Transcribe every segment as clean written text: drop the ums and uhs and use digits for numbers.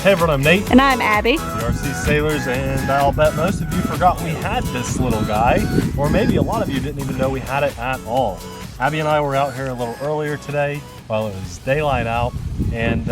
Hey everyone, I'm Nate. And I'm Abby. The RC Sailors, and I'll bet most of you forgot we had this little guy, or maybe a lot of you didn't even know we had it at all. Abby and I were out here a little earlier today while it was daylight out, and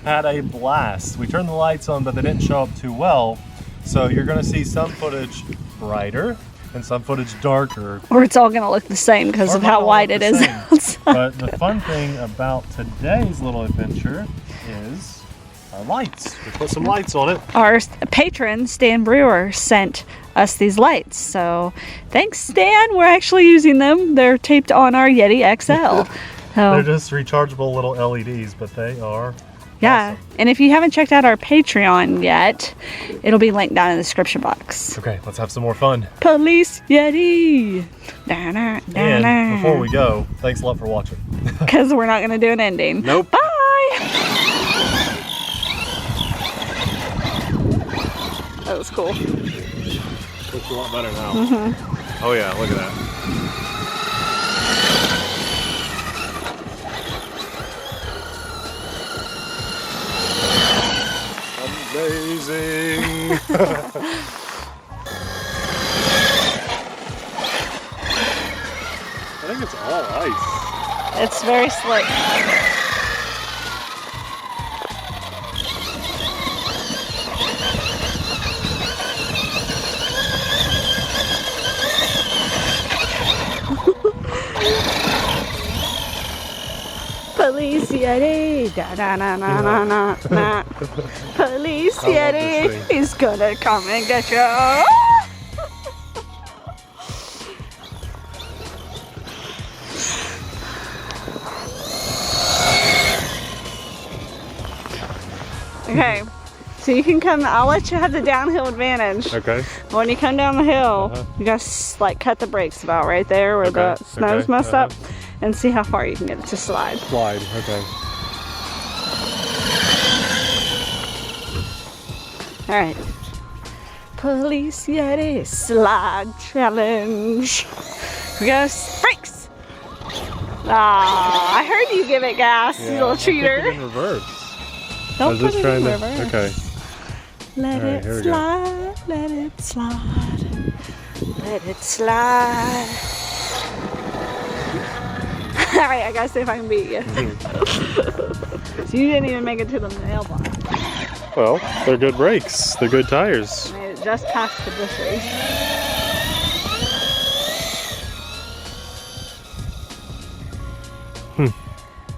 had a blast. We turned the lights on, but they didn't show up too well, so you're going to see some footage brighter and some footage darker. Or it's all going to look the same because of how white it is outside. But the fun thing about today's little adventure is our lights. We put some lights on it. Our patron, Stan Brewer, sent us these lights. So thanks, Stan. We're actually using them. They're taped on our Yeti XL. They're just rechargeable little LEDs, but they are awesome. And if you haven't checked out our Patreon yet, it'll be linked down in the description box. Okay, let's have some more fun. Police Yeti. And before we go, thanks a lot for watching. Because we're not going to do an ending. Nope. Bye. That was cool. Looks a lot better now. Oh yeah, look at that. Amazing. I think it's all ice. It's very slick. Police Yeti, da da na na na na na. Police Yeti, he's gonna come and get you. Okay, so you can come. I'll let you have the downhill advantage. Okay. When you come down the hill, you just like cut the brakes about right there where the snow's messed up. And see how far you can get it to slide. Slide, okay. All right. Police Yeti slide challenge. Here goes. Brakes. Ah, I heard you give it gas, you little cheater. In reverse. Don't put it in reverse. Okay. Let it slide, let it slide, let it slide. Alright, I gotta see if I can beat you. So you didn't even make it to the mailbox. Well, they're good brakes. They're good tires. I made it just past the bushes.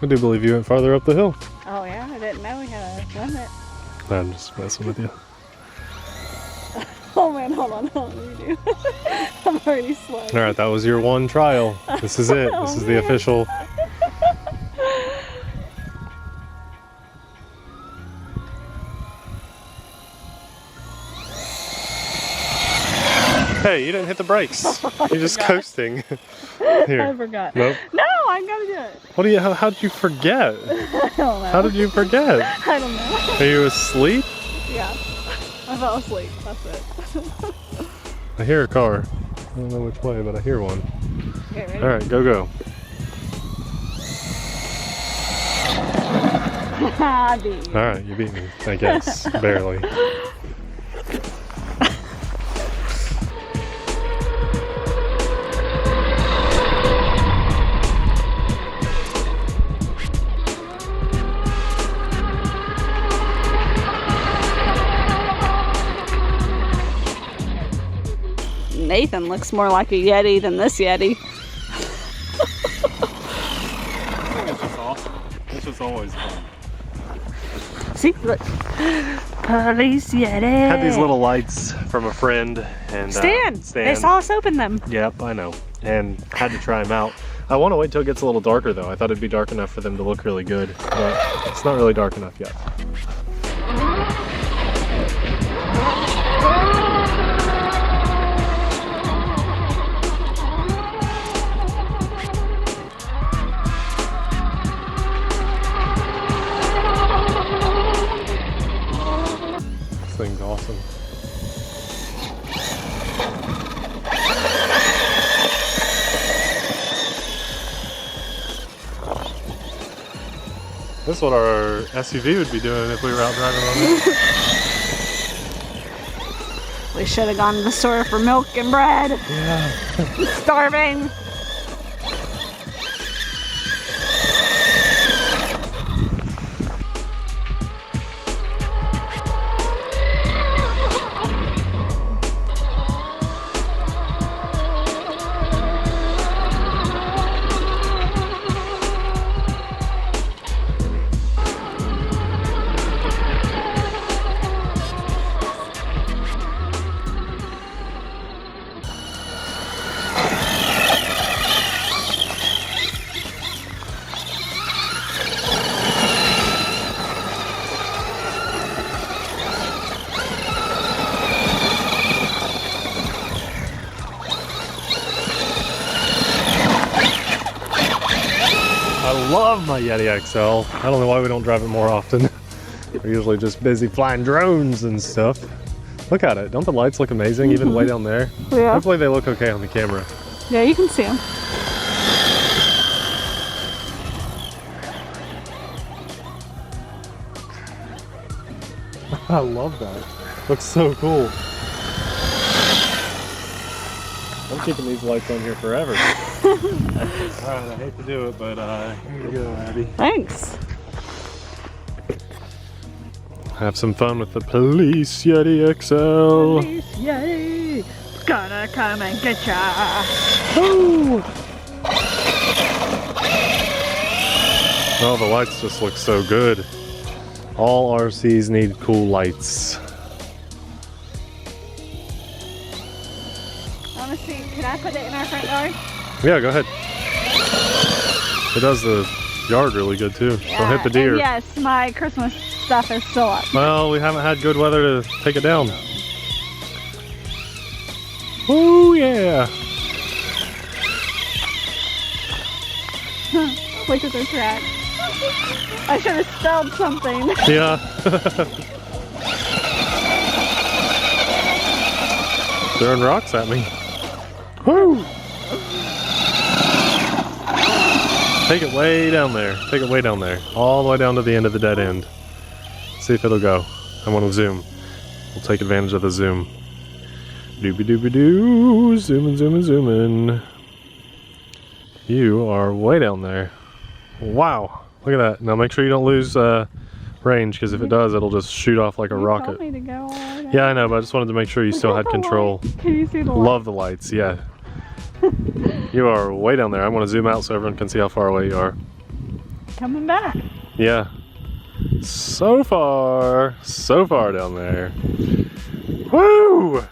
I do believe you went farther up the hill. Oh yeah? I didn't know we had a limit. I'm just messing with you. Oh man, hold on, redo. I'm already slow. Alright, that was your one trial. This is it. This is the official. Hey, you didn't hit the brakes. You're just coasting. Here. I forgot. Nope. No, I gotta do it. What do you? How did you forget? I don't know. How did you forget? I don't know. Are you asleep? Yeah. I fell asleep. That's it. I hear a car. I don't know which way, but I hear one. Okay, ready? All right, go go. All right, you beat me, I guess, barely. Nathan looks more like a Yeti than this Yeti. It's just awesome. It's just always fun. See, look. Police Yeti. Had these little lights from a friend and Stan. They saw us open them. Yep, I know. And had to try them out. I want to wait till it gets a little darker though. I thought it'd be dark enough for them to look really good, but it's not really dark enough yet. Thing's awesome. This is what our SUV would be doing if we were out driving on it. We should have gone to the store for milk and bread. Yeah. I'm starving. I love my Yeti XL. I don't know why we don't drive it more often. We're usually just busy flying drones and stuff. Look at it. Don't the lights look amazing, even way down there? Yeah. Hopefully they look okay on the camera. Yeah, you can see them. I love that. Looks so cool. I'm keeping these lights on here forever. Alright, I hate to do it, but here you go, Abby. Thanks. Have some fun with the Police Yeti XL. Police Yeti, gonna come and get ya. Woo! Oh, the lights just look so good. All RCs need cool lights. Honestly, can I put it in our front yard? Yeah, go ahead. It does the yard really good too. Don't hit the deer. And yes, my Christmas stuff is still up. Well, we haven't had good weather to take it down. Oh yeah! Look at the track. I should have spelled something. Yeah. Throwing rocks at me. Woo! Take it way down there. Take it way down there. All the way down to the end of the dead end. See if it'll go. I want to zoom. We'll take advantage of the zoom. Doobie doobie doo. Zooming, zooming, zooming. You are way down there. Wow. Look at that. Now make sure you don't lose range, because if it does, it'll just shoot off like a rocket. Told me to go all the way Yeah, I know, but I just wanted to make sure you still had control. Can you see the light? Love the lights, yeah. You are way down there. I want to zoom out so everyone can see how far away you are. Coming back. Yeah. So far down there. Woo!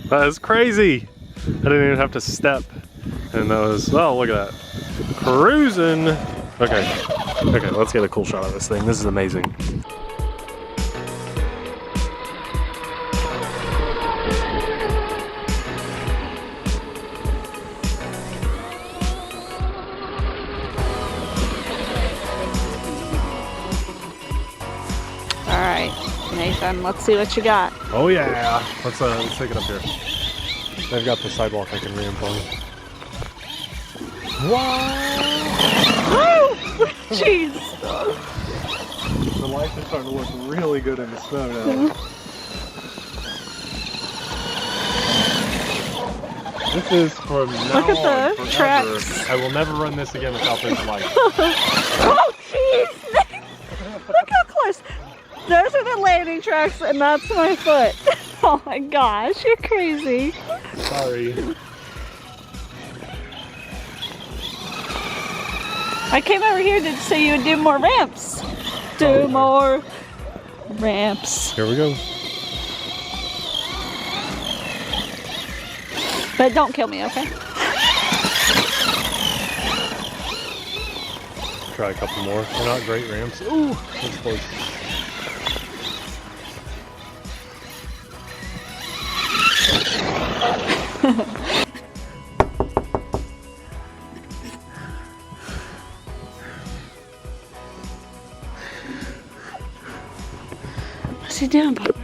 That is crazy. I didn't even have to step. And that was, oh, look at that. Cruising. Okay, let's get a cool shot of this thing. This is amazing. All right, Nathan, let's see what you got. Oh yeah. Let's take it up here. They've got the sidewalk I can ramp on. Oh, jeez. The lights are starting to look really good in the snow now. This is from now Look at on the forever. tracks. I will never run this again without those lights. Oh, jeez. Look how close. Those are the landing tracks, and that's my foot. Oh my gosh, you're crazy. Sorry. I came over here to say you would do more ramps. Do more ramps. Here we go. But don't kill me, okay? Try a couple more. They're not great ramps. Ooh, that's close. What's he doing, Papa?